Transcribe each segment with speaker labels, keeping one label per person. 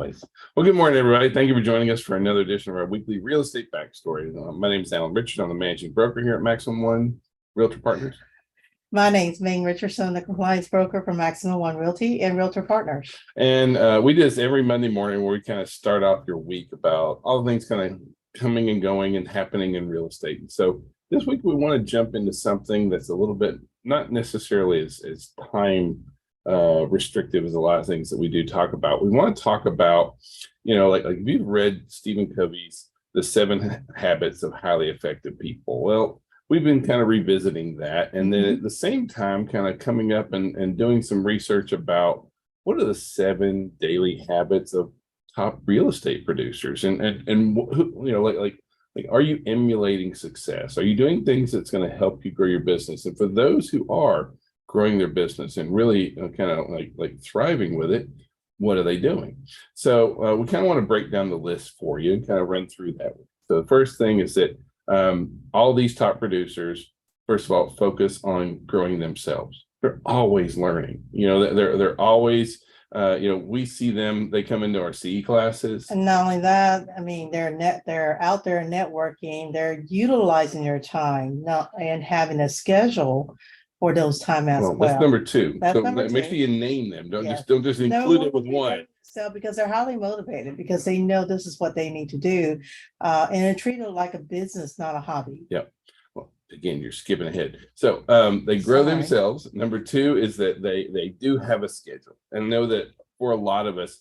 Speaker 1: always. Well, good morning, everybody. Thank you for joining us for another edition of our weekly real estate backstory. My name is Alan Richards. I'm the managing broker here at Maximum One Realtor Partners.
Speaker 2: My name's Ming Richardson, the compliance broker for Maximum One Realty and Realtor Partners.
Speaker 1: And we do this every Monday morning where we kind of start off your week about all the things kind of coming and going and happening in real estate. And so this week we want to jump into something that's a little bit not necessarily as time restrictive as a lot of things that we do talk about. We want to talk about, like if you've read Stephen Covey's The 7 Habits of Highly Effective People. Well, we've been kind of revisiting that, and then at the same time kind of coming up and doing some research about what are the 7 daily habits of top real estate producers, and are you emulating success? Are you doing things that's going to help you grow your business? And for those who are growing their business and really kind of like thriving with it, what are they doing? So we kind of want to break down the list for you and kind of run through that. So the first thing is that all these top producers, first of all, focus on growing themselves. They're always learning. They're always, we see them. They come into our CE classes.
Speaker 2: And not only that, I mean, they're out there networking. They're utilizing their time and having a schedule for those time as well.
Speaker 1: That's number 2.
Speaker 2: That's
Speaker 1: so
Speaker 2: number
Speaker 1: make
Speaker 2: 2.
Speaker 1: sure you name them. Don't just include it with one.
Speaker 2: So because they're highly motivated, because they know this is what they need to do, and they're treated like a business, not a hobby.
Speaker 1: Yep. Well, again, you're skipping ahead. So they grow themselves. Number 2 is that they do have a schedule, and know that for a lot of us,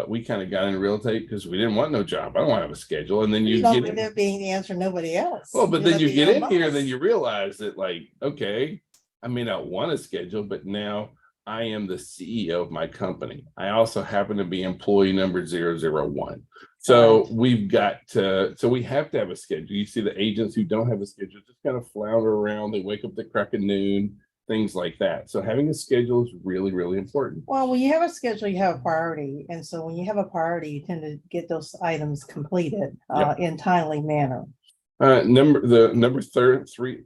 Speaker 1: we kind of got into real estate because we didn't want no job. I don't want to have a schedule. And then you
Speaker 2: don't
Speaker 1: get
Speaker 2: there being the answer, nobody else.
Speaker 1: Well, but then you get in here, then you realize that, like, okay, I may not want a schedule, but now I am the CEO of my company. I also happen to be employee number 001. So we have to have a schedule. You see the agents who don't have a schedule just kind of flounder around. They wake up at the crack of noon, things like that. So having a schedule is really, really important.
Speaker 2: Well, when you have a schedule, you have a priority. And so when you have a priority, you tend to get those items completed in timely manner.
Speaker 1: Number three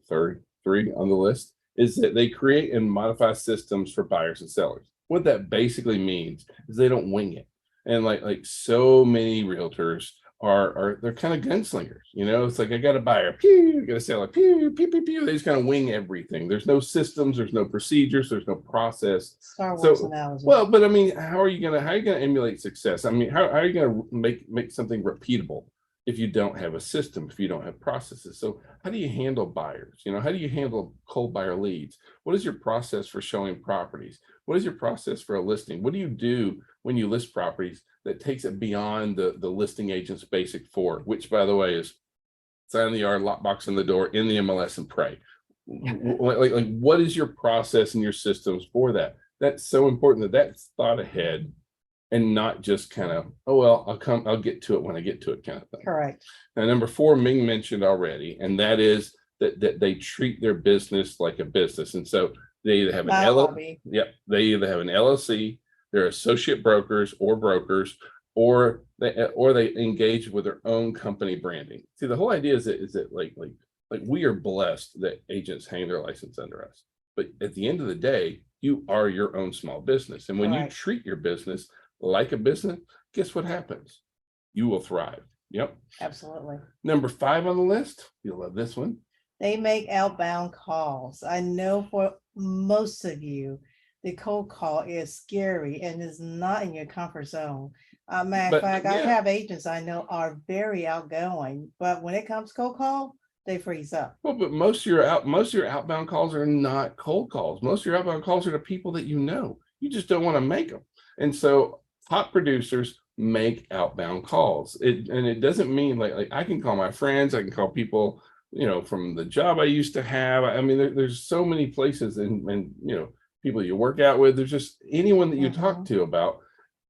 Speaker 1: on the list is that they create and modify systems for buyers and sellers. What that basically means is they don't wing it. And like so many realtors they're kind of gunslingers. It's like, I got a buyer, pew, I got a seller, pew, pew, pew, pew. They just kind of wing everything. There's no systems, there's no procedures, there's no process.
Speaker 2: Star Wars analogy.
Speaker 1: Well, but I mean, how are you gonna emulate success? I mean, how are you gonna make something repeatable if you don't have a system, if you don't have processes? So how do you handle buyers? How do you handle cold buyer leads? What is your process for showing properties? What is your process for a listing? What do you do when you list properties that takes it beyond the listing agent's basic 4, which, by the way, is sign the yard, lock box on the door, in the MLS, and pray? Like what is your process and your systems for that? That's so important that's thought ahead, and not just kind of, I'll get to it when I get to it kind of thing.
Speaker 2: Correct.
Speaker 1: Now, number 4, Ming mentioned already, and that is that they treat their business like a business. And so they either have an LLC. Yep. They either have an LLC, they're associate brokers, or they engage with their own company branding. See, the whole idea is that like we are blessed that agents hang their license under us. But at the end of the day, you are your own small business. And when you treat your business like a business, guess what happens? You will thrive. Yep.
Speaker 2: Absolutely.
Speaker 1: Number 5 on the list, you'll love this one.
Speaker 2: They make outbound calls. I know for most of you, the cold call is scary and is not in your comfort zone. Matter of fact, I have agents I know are very outgoing, but when it comes cold call, they freeze up.
Speaker 1: Well, but most of your outbound calls are not cold calls. Most of your outbound calls are to people that you know. You just don't want to make them. And so top producers make outbound calls. It doesn't mean like I can call my friends, I can call people, from the job I used to have. I mean, there's so many places and people you work out with. There's just anyone that you talk to about.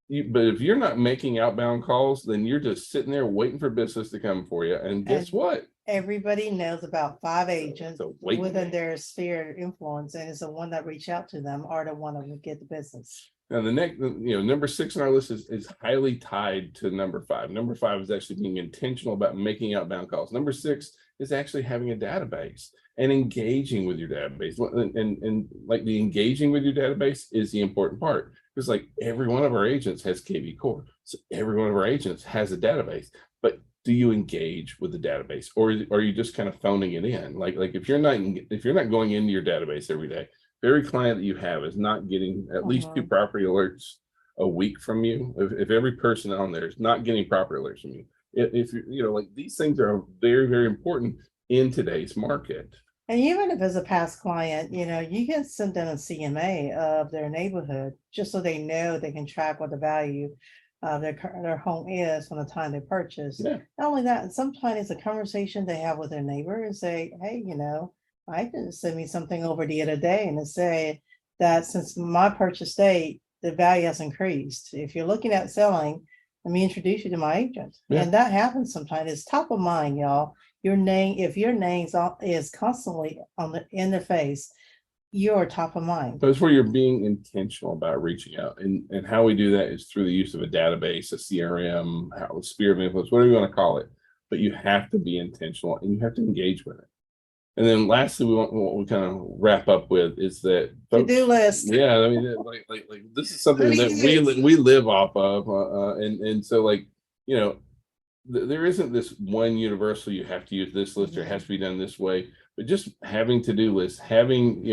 Speaker 1: But if you're not making outbound calls, then you're just sitting there waiting for business to come for you. And guess what?
Speaker 2: Everybody knows about 5 agents within their sphere of influence, and it's the one that reach out to them are the one that will get the business.
Speaker 1: Now, the next, number 6 on our list is highly tied to number 5. Number 5 is actually being intentional about making outbound calls. Number 6 is actually having a database and engaging with your database. And like the engaging with your database is the important part. Because like every one of our agents has KV Core. So every one of our agents has a database. But do you engage with the database, or are you just kind of phoning it in? Like if you're not going into your database every day, every client that you have is not getting at least 2
Speaker 2: Mhm.
Speaker 1: property alerts a week from you. If every person on there is not getting property alerts from you, if like these things are very, very important in today's market.
Speaker 2: And even if it's a past client, you can send them a CMA of their neighborhood, just so they know they can track what the value of their home is from the time they purchase.
Speaker 1: Yeah.
Speaker 2: Not only that, sometimes it's a conversation they have with their neighbor and say, hey, I can send me something over the other day and it say that since my purchase date, the value has increased. If you're looking at selling, let me introduce you to my agent.
Speaker 1: Yeah.
Speaker 2: And that happens sometimes. It's top of mind, y'all. Your name, if your name is constantly in the face, you're top of mind.
Speaker 1: So it's where you're being intentional about reaching out, and how we do that is through the use of a database, a CRM, a sphere of influence, whatever you want to call it. But you have to be intentional and you have to engage with it. And then lastly, what we kind of wrap up with is that
Speaker 2: To-do list.
Speaker 1: yeah, I mean, like this is something that we live off of, and so like you know there isn't this one universal, you have to use this list or it has to be done this way, but just having to-do lists, having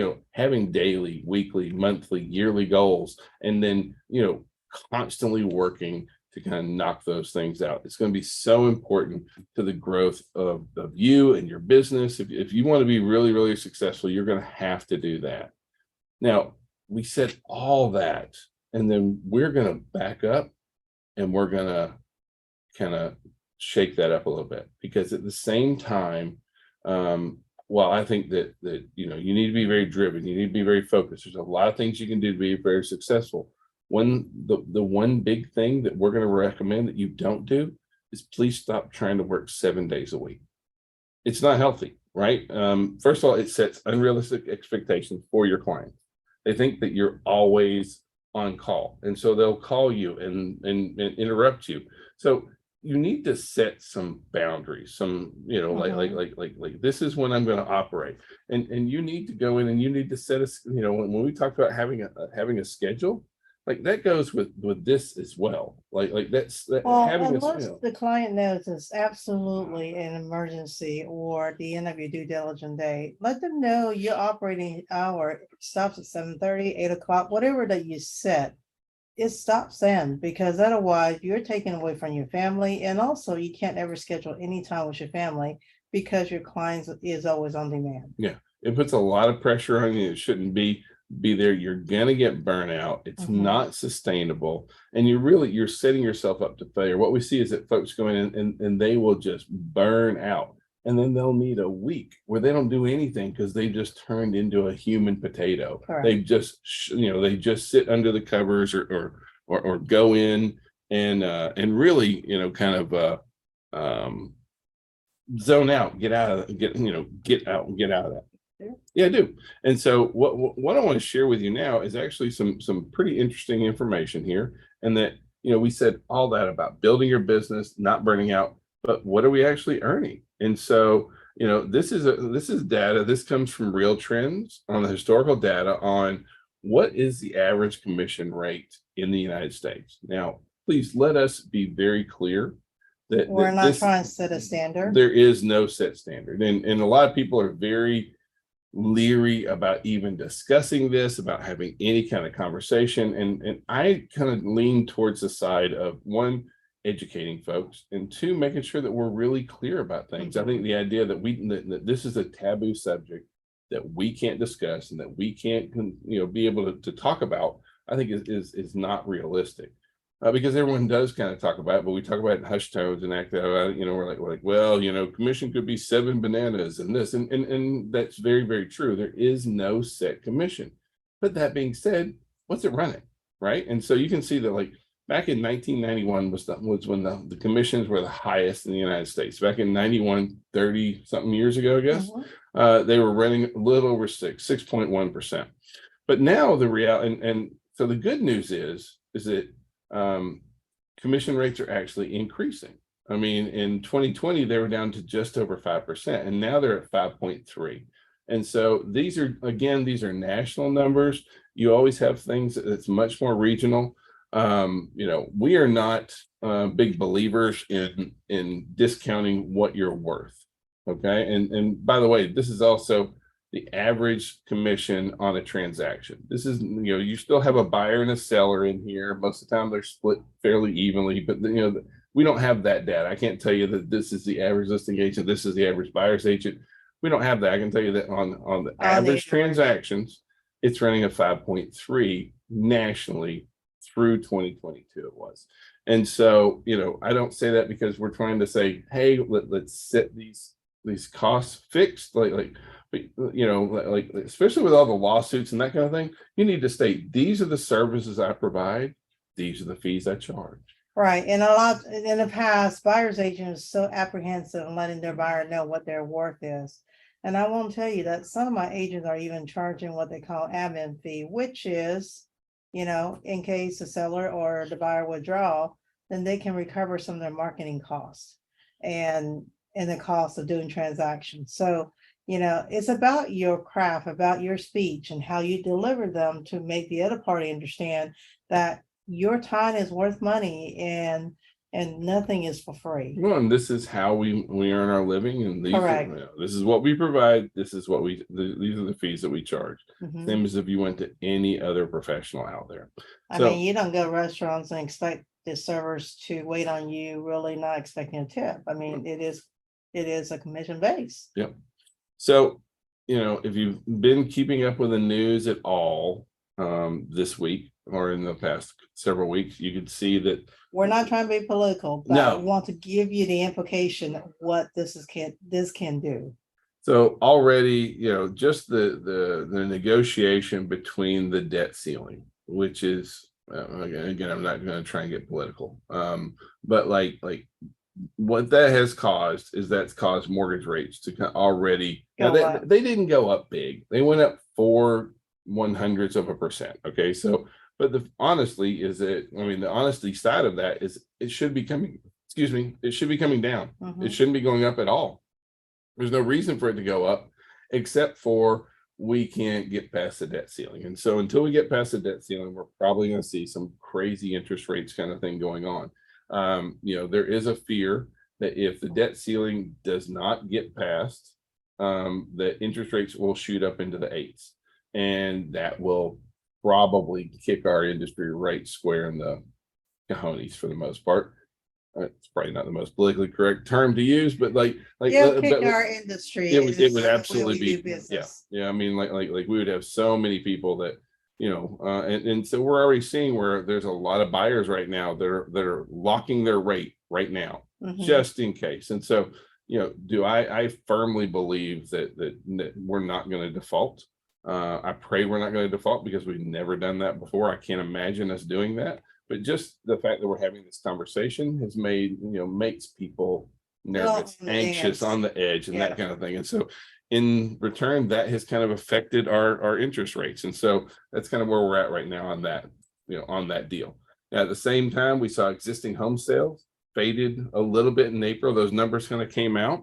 Speaker 1: daily, weekly, monthly, yearly goals, and then constantly working to kind of knock those things out. It's going to be so important to the growth of you and your business. If you want to be really, really successful, you're going to have to do that. Now, we said all that, and then we're going to back up and we're going to kind of shake that up a little bit, because at the same time, while I think that you need to be very driven, you need to be very focused. There's a lot of things you can do to be very successful. The one big thing that we're going to recommend that you don't do is please stop trying to work 7 days a week. It's not healthy, right? First of all, it sets unrealistic expectations for your clients. They think that you're always on call, and so they'll call you and interrupt you. So you need to set some boundaries, some like this is when I'm going to operate, and you need to go in and you need to set a when we talk about having a schedule, like that goes with this as well, like that's that
Speaker 2: Well,
Speaker 1: having
Speaker 2: unless the client knows it's absolutely an emergency or the end of your due diligence day, let them know your operating hour stops at 7:30, 8 o'clock, whatever that you set. It stops then, because otherwise you're taken away from your family, and also you can't ever schedule any time with your family because your client is always on demand.
Speaker 1: Yeah, it puts a lot of pressure on you. It shouldn't be there. You're gonna get burnout. It's
Speaker 2: Mhm.
Speaker 1: not sustainable, and you're setting yourself up to failure. What we see is that folks go in and they will just burn out, and then they'll need a week where they don't do anything because they just turned into a human potato.
Speaker 2: Correct.
Speaker 1: They just they just sit under the covers or go in and really kind of um zone out, get out of get out and get out of that. Yeah, I do. And so what I want to share with you now is actually some pretty interesting information here. And that, we said all that about building your business, not burning out, but what are we actually earning? And so, this is data. This comes from real trends on the historical data on what is the average commission rate in the United States. Now, please let us be very clear that
Speaker 2: We're
Speaker 1: that
Speaker 2: not
Speaker 1: this
Speaker 2: trying to set a standard.
Speaker 1: there is no set standard. And a lot of people are very leery about even discussing this, about having any kind of conversation. And I kind of lean towards the side of one, educating folks, and two, making sure that we're really clear about things. I think the idea that this is a taboo subject that we can't discuss and that we can't be able to talk about, I think is not realistic. Because everyone does kind of talk about it, but we talk about it in hushed tones and act out. We're like, well, commission could be 7 bananas and this, and that's very, very true. There is no set commission. But that being said, what's it running, right? And so you can see that, like back in 1991 was when the commissions were the highest in the United States. Back in 91, 30 something years ago, I guess, they were running a little over 6.1%. But now the reality, and so the good news is that commission rates are actually increasing. I mean, in 2020, they were down to just over 5%, and now they're at 5.3. And so these are, again, these are national numbers. You always have things that's much more regional. We are not big believers in discounting what you're worth. Okay. And by the way, this is also the average commission on a transaction. This is, you still have a buyer and a seller in here. Most of the time they're split fairly evenly, but we don't have that data. I can't tell you that this is the average listing agent, this is the average buyer's agent. We don't have that. I can tell you that on the average transactions, it's running a 5.3 nationally through 2022 it was. And so, I don't say that because we're trying to say, hey, let's set these costs fixed, like especially with all the lawsuits and that kind of thing, you need to state, these are the services I provide, these are the fees I charge.
Speaker 2: Right. And a lot in the past, buyer's agents are so apprehensive in letting their buyer know what their worth is. And I won't tell you that some of my agents are even charging what they call admin fee, which is, in case the seller or the buyer withdraw, then they can recover some of their marketing costs and the cost of doing transactions. So, it's about your craft, about your speech and how you deliver them to make the other party understand that your time is worth money and nothing is for free.
Speaker 1: Well, and this is how we earn our living, and
Speaker 2: Correct.
Speaker 1: This is what we provide. This is what these are the fees that we charge.
Speaker 2: Mhm.
Speaker 1: Same as if you went to any other professional out there.
Speaker 2: I mean, you don't go to restaurants and expect the servers to wait on you, really not expecting a tip. I mean, it is a commission base.
Speaker 1: Yep. So, if you've been keeping up with the news at all this week or in the past several weeks, you could see that
Speaker 2: we're not trying to be political, but I want to give you the implication of what this can do.
Speaker 1: So already, just the negotiation between the debt ceiling, which is again, I'm not going to try and get political, but like what that has caused is that's caused mortgage rates to already they didn't go up big. They went up 0.04%. Okay, so but the honesty side of that is it should be coming down.
Speaker 2: Mhm.
Speaker 1: It shouldn't be going up at all. There's no reason for it to go up except for we can't get past the debt ceiling. And so until we get past the debt ceiling, we're probably going to see some crazy interest rates kind of thing going on. There is a fear that if the debt ceiling does not get passed, that interest rates will shoot up into the eights, and that will probably kick our industry right square in the cojones for the most part. It's probably not the most politically correct term to use, but kick
Speaker 2: our industry.
Speaker 1: It would absolutely be, yeah. I mean, like we would have so many people that, and so we're already seeing where there's a lot of buyers right now that are locking their rate right now, just in case. And so, I firmly believe that we're not going to default. I pray we're not going to default because we've never done that before. I can't imagine us doing that. But just the fact that we're having this conversation has makes people nervous, anxious, on the edge, and that kind of thing. And so in return, that has kind of affected our interest rates. And so that's kind of where we're at right now on that, on that deal. Now, at the same time, we saw existing home sales faded a little bit in April. Those numbers kind of came out.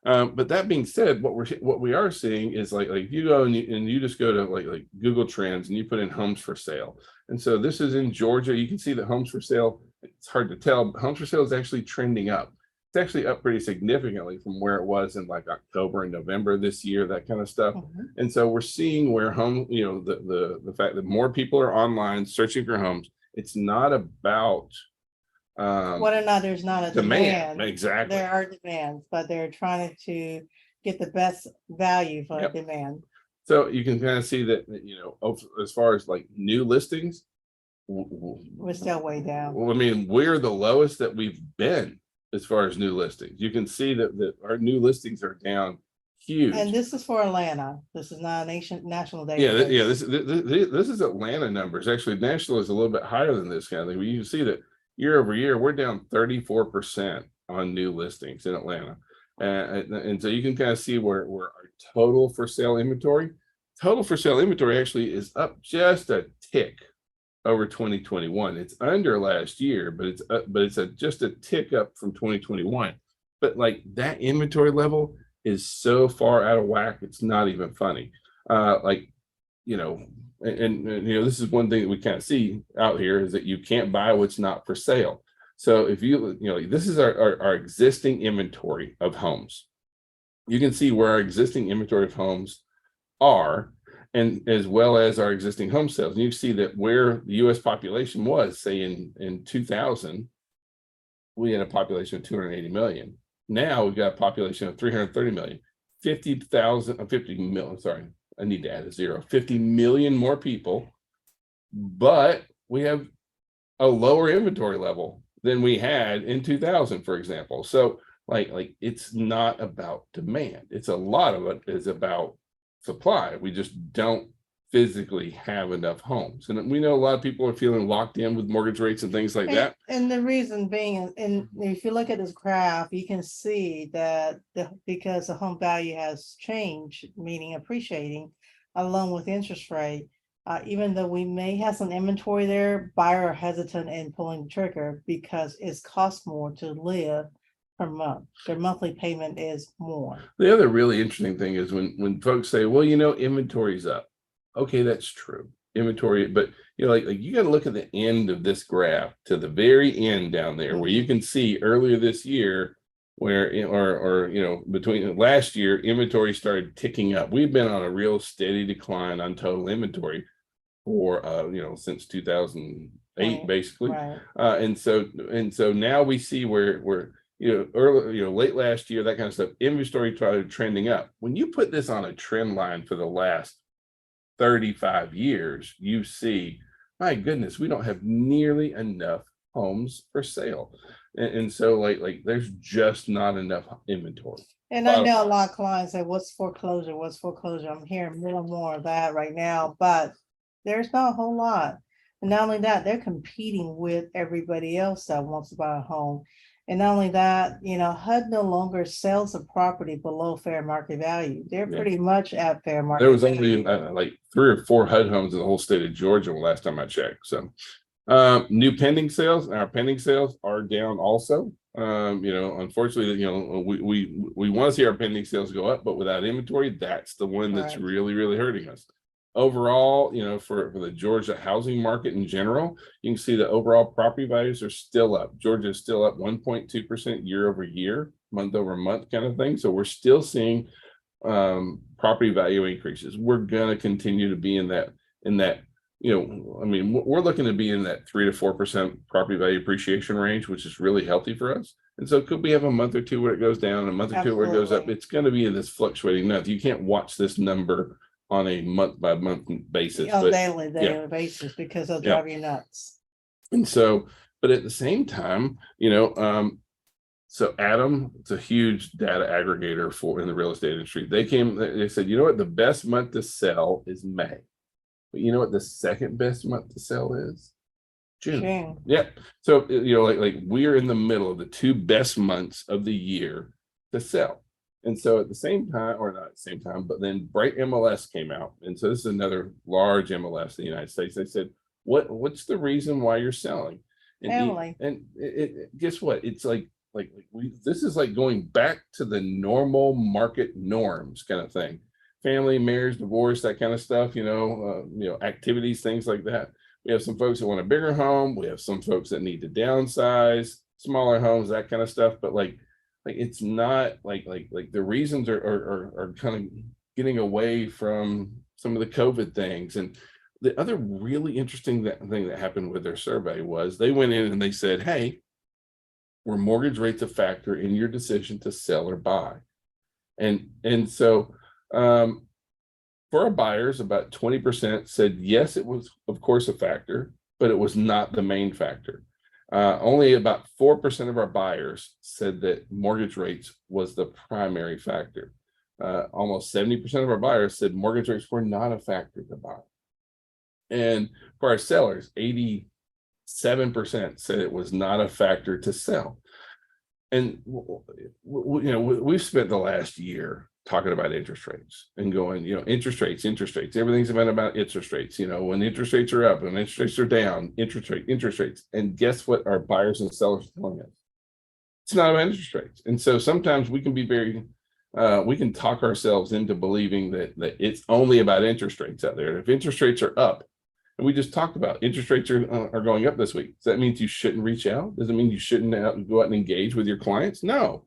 Speaker 1: But that being said, what we are seeing is like you go and you just go to like Google Trends and you put in homes for sale. And so this is in Georgia. You can see that homes for sale, it's hard to tell, but homes for sale is actually trending up. It's actually up pretty significantly from where it was in like October and November this year, that kind of stuff. And so we're seeing where the fact that more people are online searching for homes. It's not about
Speaker 2: whether or not there's not a demand.
Speaker 1: Exactly.
Speaker 2: There are demands, but they're trying to get the best value for the demand.
Speaker 1: So you can kind of see that, as far as like new listings,
Speaker 2: we're still way down.
Speaker 1: Well, I mean, we're the lowest that we've been as far as new listings. You can see that our new listings are down huge.
Speaker 2: And this is for Atlanta. This is not a national data.
Speaker 1: Yeah. This is Atlanta numbers. Actually, national is a little bit higher than this kind of thing. But you can see that year over year, we're down 34% on new listings in Atlanta. And so you can kind of see where our total for sale inventory actually is up just a tick over 2021. It's under last year, but it's just a tick up from 2021. But like that inventory level is so far out of whack, it's not even funny. Like, you know, this is one thing that we kind of see out here is that you can't buy what's not for sale. So if this is our existing inventory of homes. You can see where our existing inventory of homes are, and as well as our existing home sales. And you see that where the US population was, say in 2000, we had a population of 280 million. Now we've got a population of 330 million. 50 million, sorry, I need to add a zero. 50 million more people, but we have a lower inventory level than we had in 2000, for example. So like it's not about demand. It's a lot of it is about supply. We just don't physically have enough homes. And we know a lot of people are feeling locked in with mortgage rates and things like that.
Speaker 2: And the reason being, and if you look at this graph, you can see that because the home value has changed, meaning appreciating, along with interest rate, even though we may have some inventory there, buyer are hesitant in pulling the trigger because it's cost more to live per month. Their monthly payment is more.
Speaker 1: The other really interesting thing is when folks say, well, inventory's up. Okay, that's true. Inventory, but like you got to look at the end of this graph to the very end down there where you can see earlier this year where between last year inventory started ticking up. We've been on a real steady decline on total inventory for since 2008 basically.
Speaker 2: Right.
Speaker 1: And so now we see where early, late last year, that kind of stuff, inventory started trending up. When you put this on a trend line for the last 35 years, you see, my goodness, we don't have nearly enough homes for sale. And so like there's just not enough inventory.
Speaker 2: And I know a lot of clients say, what's foreclosure? What's foreclosure? I'm hearing more and more of that right now, but there's not a whole lot. And not only that, they're competing with everybody else that wants to buy a home. And not only that, HUD no longer sells a property below fair market value. They're pretty much at fair market.
Speaker 1: There was only like 3 or 4 HUD homes in the whole state of Georgia last time I checked. So new pending sales, our pending sales are down also. Unfortunately, we want to see our pending sales go up, but without inventory, that's the one that's really, really hurting us. Overall, for the Georgia housing market in general, you can see the overall property values are still up. Georgia is still up 1.2% year over year, month over month kind of thing. So we're still seeing property value increases. We're going to continue to be in that, we're looking to be in that 3 to 4% property value appreciation range, which is really healthy for us. And so could we have a month or two where it goes down, a month or two where it goes up? It's going to be in this fluctuating number. You can't watch this number on a month by month basis,
Speaker 2: daily basis, because they'll drive you nuts.
Speaker 1: And so, but at the same time, so Adam, it's a huge data aggregator in the real estate industry. They said, what, the best month to sell is May. But you know what the second best month to sell is? June. Yeah. So, like we're in the middle of the 2 best months of the year to sell. And so at the same time, or not at the same time, but then Bright MLS came out. And so this is another large MLS in the United States. They said, what's the reason why you're selling? And guess what? It's this is like going back to the normal market norms kind of thing. Family, marriage, divorce, that kind of stuff, activities, things like that. We have some folks that want a bigger home. We have some folks that need to downsize, smaller homes, that kind of stuff. But like it's not like the reasons are kind of getting away from some of the COVID things. And the other really interesting thing that happened with their survey was they went in and they said, hey, were mortgage rates a factor in your decision to sell or buy? And so for our buyers, about 20% said yes, it was of course a factor, but it was not the main factor. Only about 4% of our buyers said that mortgage rates was the primary factor. Almost 70% of our buyers said mortgage rates were not a factor to buy. And for our sellers, 87% said it was not a factor to sell. And we've spent the last year talking about interest rates and going, interest rates, everything's about interest rates. When interest rates are up and interest rates are down, interest rates. And guess what our buyers and sellers are telling us? It's not about interest rates. And so sometimes we can be very we can talk ourselves into believing that it's only about interest rates out there. If interest rates are up, and we just talked about interest rates are going up this week, does that mean you shouldn't reach out? Does it mean you shouldn't go out and engage with your clients? No,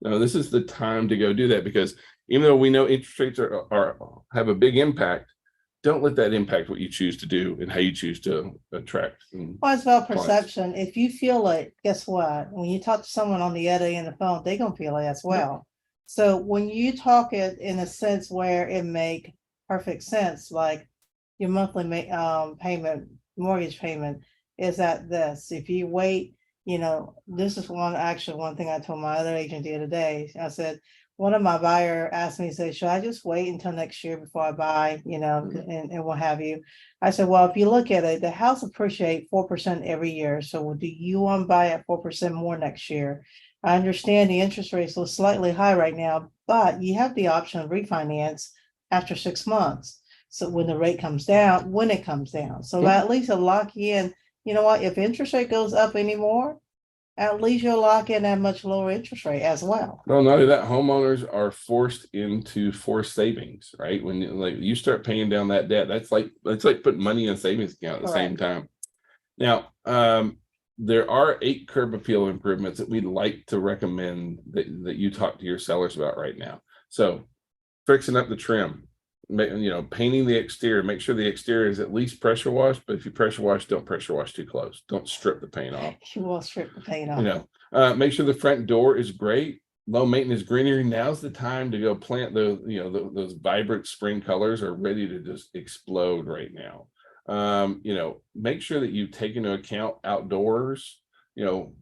Speaker 1: no, this is the time to go do that, because even though we know interest rates are have a big impact, don't let that impact what you choose to do and how you choose to attract.
Speaker 2: Well, it's about perception. If you feel it, guess what? When you talk to someone on the other end of the phone, they're gonna feel it as well. So when you talk it in a sense where it make perfect sense, like your monthly payment, mortgage payment is at this. If you wait, this is one thing I told my other agent the other day. I said, one of my buyer asked me, say, should I just wait until next year before I buy, and what have you? I said, well, if you look at it, the house appreciate 4% every year. So do you want to buy at 4% more next year? I understand the interest rates are slightly high right now, but you have the option of refinance after 6 months. So when the rate comes down, when it comes down. So at least to lock you in, you know what, if interest rate goes up anymore, at least you'll lock in at much lower interest rate as well.
Speaker 1: Well, not only that, homeowners are forced into forced savings, right? When you start paying down that debt, that's like putting money in a savings account at the same time. Now, there are 8 curb appeal improvements that we'd like to recommend that you talk to your sellers about right now. So, fixing up the trim, painting the exterior, make sure the exterior is at least pressure washed, but if you pressure wash, don't pressure wash too close. Don't strip the paint off.
Speaker 2: You will strip the paint off.
Speaker 1: Make sure the front door is great. Low maintenance greenery. Now's the time to go plant those vibrant spring colors are ready to just explode right now. Make sure that you take into account outdoors. Look,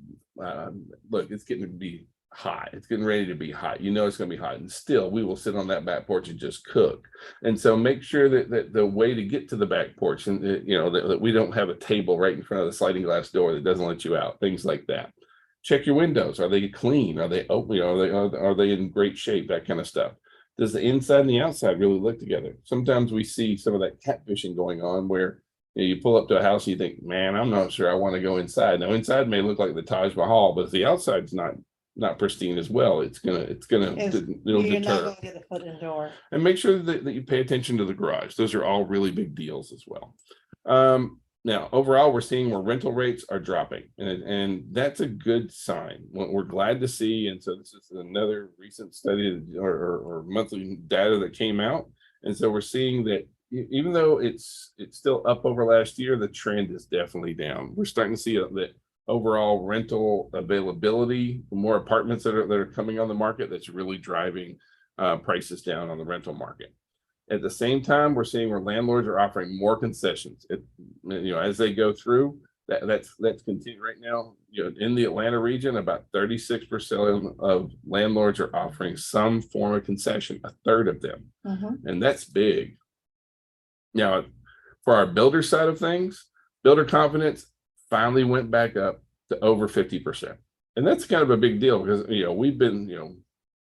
Speaker 1: it's getting to be hot. It's getting ready to be hot. It's going to be hot, and still we will sit on that back porch and just cook. And so make sure that the way to get to the back porch, and that we don't have a table right in front of the sliding glass door that doesn't let you out. Things like that. Check your windows. Are they clean? Are they open? Are they in great shape? That kind of stuff. Does the inside and the outside really look together? Sometimes we see some of that catfishing going on where you pull up to a house and you think, man, I'm not sure I want to go inside. Now, inside may look like the Taj Mahal, but if the outside's not pristine as well, it'll
Speaker 2: You're
Speaker 1: deter.
Speaker 2: not gonna get a foot in the door.
Speaker 1: And make sure that you pay attention to the garage. Those are all really big deals as well. Now, overall, we're seeing where rental rates are dropping, and that's a good sign. What we're glad to see, and so this is another recent study or monthly data that came out, and so we're seeing that even though it's still up over last year, the trend is definitely down. We're starting to see that overall rental availability, more apartments that are coming on the market, that's really driving prices down on the rental market. At the same time, we're seeing where landlords are offering more concessions. As they go through, that's continuing right now. In the Atlanta region, about 36% of landlords are offering some form of concession, a third of them, and that's big. Now, for our builder side of things, builder confidence finally went back up to over 50%, and that's kind of a big deal because we've been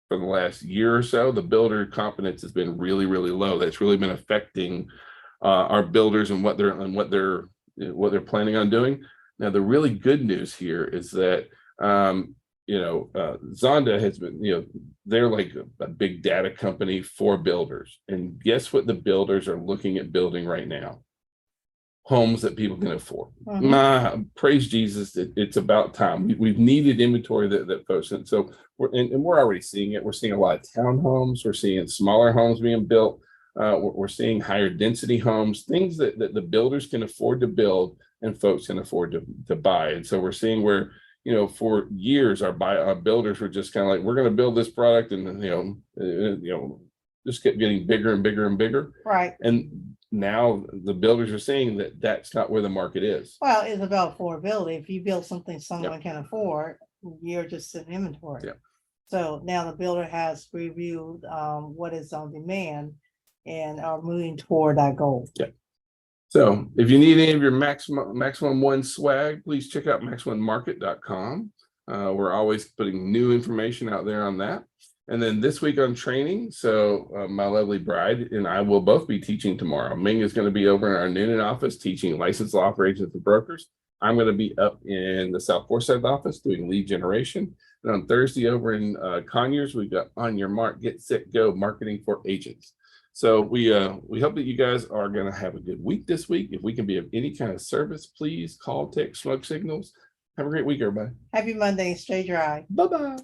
Speaker 1: for the last year or so, the builder confidence has been really, really low. That's really been affecting our builders and what they're planning on doing. Now, the really good news here is that Zonda has been, they're like a big data company for builders, and guess what the builders are looking at building right now? Homes that people can afford. Praise Jesus, it's about time. We've needed inventory that folks, and so we're already seeing it. We're seeing a lot of townhomes. We're seeing smaller homes being built. We're seeing higher density homes, things that the builders can afford to build and folks can afford to buy. And so we're seeing where for years our builders were just kind of like, we're going to build this product, and just kept getting bigger and bigger and bigger.
Speaker 2: Right.
Speaker 1: And now the builders are saying that that's not where the market is.
Speaker 2: Well, it's about affordability. If you build something someone can afford, you're just in inventory.
Speaker 1: Yeah.
Speaker 2: So now the builder has reviewed what is on demand and are moving toward that goal.
Speaker 1: Yeah. So if you need any of your maximum one swag, please check out maximumonmarket.com. We're always putting new information out there on that. And then this week on training, so my lovely bride and I will both be teaching tomorrow. Ming is going to be over in our Noonan office teaching licensed law operations for brokers. I'm going to be up in the South Forsyth office doing lead generation. And on Thursday over in Conyers, we've got On Your Mark, Get Set, Go marketing for agents. So we hope that you guys are going to have a good week this week. If we can be of any kind of service, please call, text, smoke signals. Have a great week, everybody.
Speaker 2: Happy Monday. Stay dry.
Speaker 1: Bye-bye.